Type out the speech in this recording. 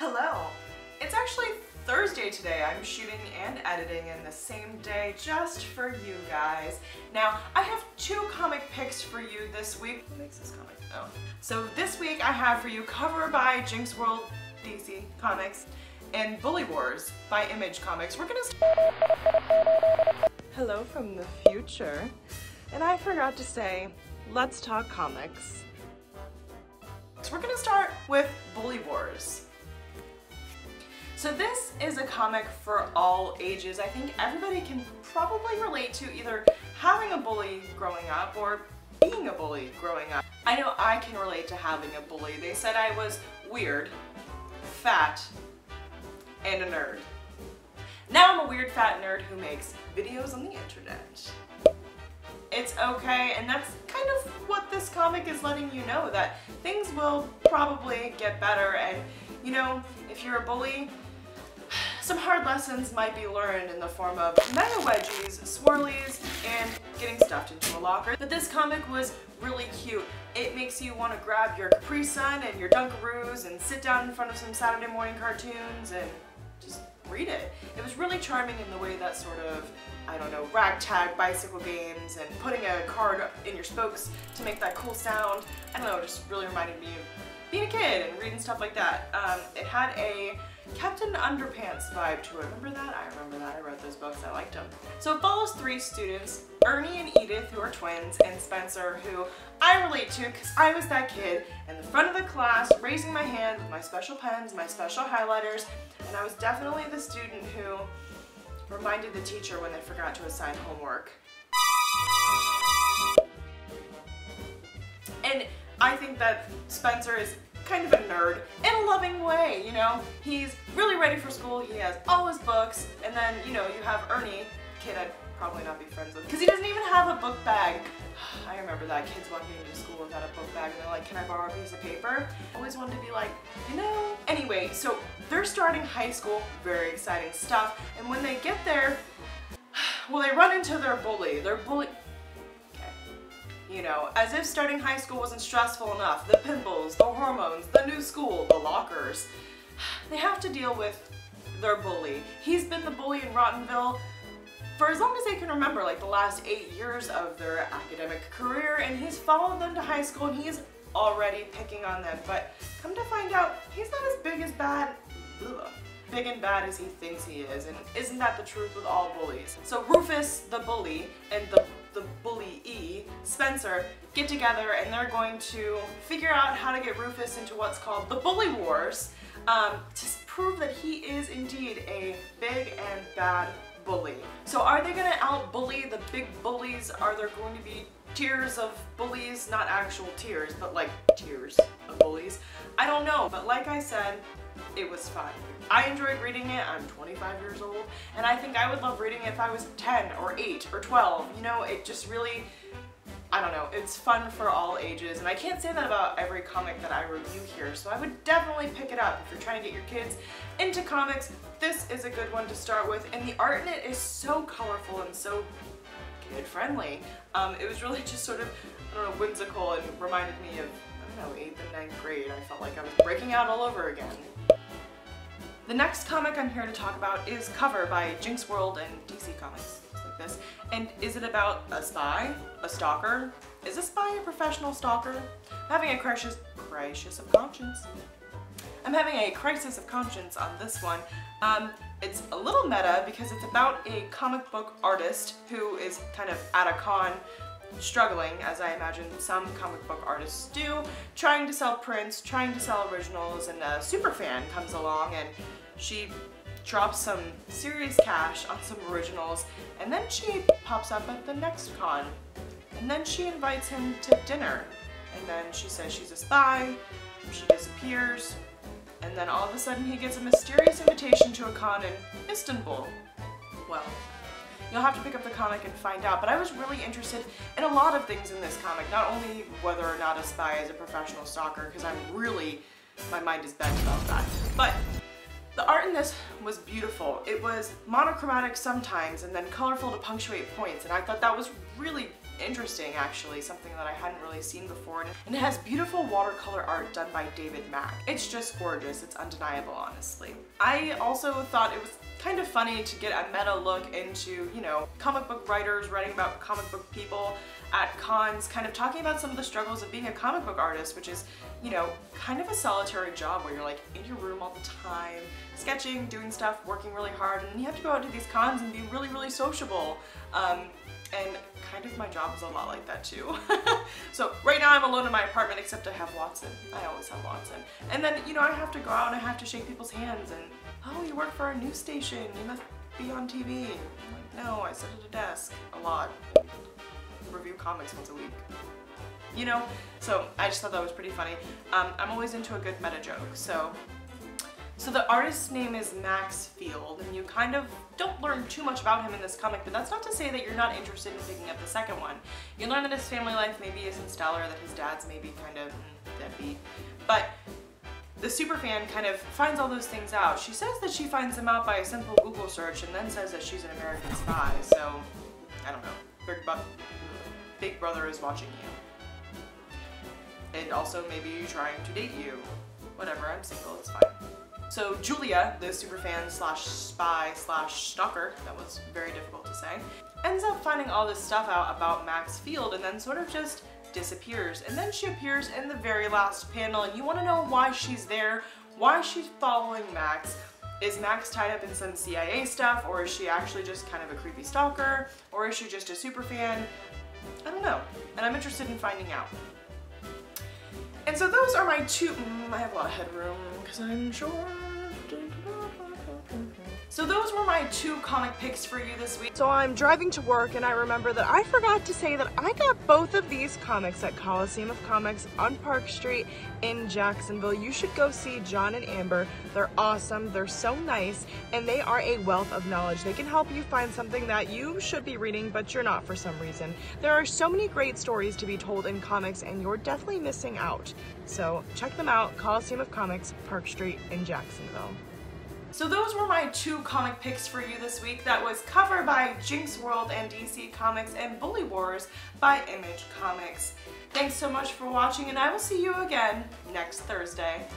Hello! It's actually Thursday today. I'm shooting and editing in the same day just for you guys. Now, I have two comic picks for you this week. What makes this comic? Oh. So this week I have for you cover by Jinxworld DC Comics and Bully Wars by Image Comics. We're gonna Hello from the future. And I forgot to say, let's talk comics. So we're gonna start with Bully Wars. So this is a comic for all ages. I think everybody can probably relate to either having a bully growing up or being a bully growing up. I know I can relate to having a bully. They said I was weird, fat, and a nerd. Now I'm a weird fat nerd who makes videos on the internet. It's okay, and that's kind of what this comic is letting you know, that things will probably get better, and you know, if you're a bully, some hard lessons might be learned in the form of mega wedgies, swirlies, and getting stuffed into a locker. But this comic was really cute. It makes you want to grab your Capri Sun and your Dunkaroos and sit down in front of some Saturday morning cartoons and just read it. It was really charming in the way that sort of, I don't know, ragtag bicycle games and putting a card in your spokes to make that cool sound. I don't know, it just really reminded me of being a kid and reading stuff like that. It had a Captain Underpants vibe to it. Remember that? I remember that. I read those books. I liked them. So it follows three students, Ernie and Edith, who are twins, and Spencer, who I relate to because I was that kid in the front of the class raising my hand with my special pens, my special highlighters, and I was definitely the student who reminded the teacher when they forgot to assign homework. And I think that Spencer is kind of a nerd in a loving way, you know? He's really ready for school, he has all his books, and then, you know, you have Ernie, kid I'd probably not be friends with, because he doesn't even have a book bag. I remember that, kids walking into school without a book bag and they're like, can I borrow a piece of paper? Always wanted to be like, you know? Anyway, so they're starting high school, very exciting stuff, and when they get there, well, they run into their bully. You know, as if starting high school wasn't stressful enough. The pimples, the hormones, the new school, the lockers. They have to deal with their bully. He's been the bully in Rottenville for as long as they can remember, like the last 8 years of their academic career, and he's followed them to high school and he's already picking on them. But come to find out, he's not as big and bad as he thinks he is, and isn't that the truth with all bullies? So Rufus, the bully, and the bully-e, Spencer, get together and they're going to figure out how to get Rufus into what's called the Bully Wars to prove that he is indeed a big and bad bully. So are they going to out-bully the big bullies? Are there going to be tiers of bullies? Not actual tiers, but like tiers of bullies. I don't know, but like I said, it was fun. I enjoyed reading it. I'm 25 years old, and I think I would love reading it if I was 10 or 8 or 12. You know, it just really, I don't know, it's fun for all ages, and I can't say that about every comic that I review here, so I would definitely pick it up if you're trying to get your kids into comics. This is a good one to start with, and the art in it is so colorful and so kid-friendly. It was really just sort of, I don't know, whimsical, and reminded me of, I don't know, 8th and 9th grade. I felt like I was breaking out all over again. The next comic I'm here to talk about is Cover by Jinxworld and DC Comics, like this. And is it about a spy? A stalker? Is a spy a professional stalker? I'm having a crisis of conscience. I'm having a crisis of conscience on this one. It's a little meta because it's about a comic book artist who is kind of at a con, struggling, as I imagine some comic book artists do, trying to sell prints, trying to sell originals, and a super fan comes along and she drops some serious cash on some originals, and then she pops up at the next con, and then she invites him to dinner, and then she says she's a spy, she disappears, and then all of a sudden he gets a mysterious invitation to a con in Istanbul. Well, you'll have to pick up the comic and find out, but I was really interested in a lot of things in this comic, not only whether or not a spy is a professional stalker, because my mind is bent about that, but the art in this was beautiful. It was monochromatic sometimes and then colorful to punctuate points, and I thought that was really interesting actually, something that I hadn't really seen before. And it has beautiful watercolor art done by David Mack. It's just gorgeous, it's undeniable honestly. I also thought it was kind of funny to get a meta look into, you know, comic book writers writing about comic book people at cons, kind of talking about some of the struggles of being a comic book artist, which is, you know, kind of a solitary job where you're like in your room all the time, sketching, doing stuff, working really hard, and you have to go out to these cons and be really, really sociable. And kind of my job is a lot like that too. So right now I'm alone in my apartment, except I have Watson. I always have Watson. And then, you know, I have to go out and I have to shake people's hands and, oh, you work for a news station, you must be on TV. I'm like, no, I sit at a desk a lot. Review comics once a week. You know? So I just thought that was pretty funny. I'm always into a good meta joke, so the artist's name is Max Field, and you kind of don't learn too much about him in this comic, but that's not to say that you're not interested in picking up the second one. You learn that his family life maybe isn't stellar, that his dad's maybe kind of deadbeat, but the superfan kind of finds all those things out. She says that she finds them out by a simple Google search and then says that she's an American spy, so I don't know. Big Brother is watching you. And also maybe trying to date you. Whatever, I'm single, it's fine. So Julia, the superfan slash spy slash stalker, that was very difficult to say, ends up finding all this stuff out about Max Field and then sort of just disappears. And then she appears in the very last panel and you want to know why she's there, why she's following Max. Is Max tied up in some CIA stuff, or is she actually just kind of a creepy stalker, or is she just a superfan? I don't know, and I'm interested in finding out. And so those are my two, I have a lot of headroom because I'm short. So those were my two comic picks for you this week. So I'm driving to work and I remember that I forgot to say that I got both of these comics at Coliseum of Comics on Park Street in Jacksonville. You should go see John and Amber. They're awesome, they're so nice, and they are a wealth of knowledge. They can help you find something that you should be reading, but you're not for some reason. There are so many great stories to be told in comics and you're definitely missing out. So check them out, Coliseum of Comics, Park Street in Jacksonville. So those were my two comic picks for you this week. That was Cover by Jinxworld and DC Comics and Bully Wars by Image Comics. Thanks so much for watching and I will see you again next Thursday.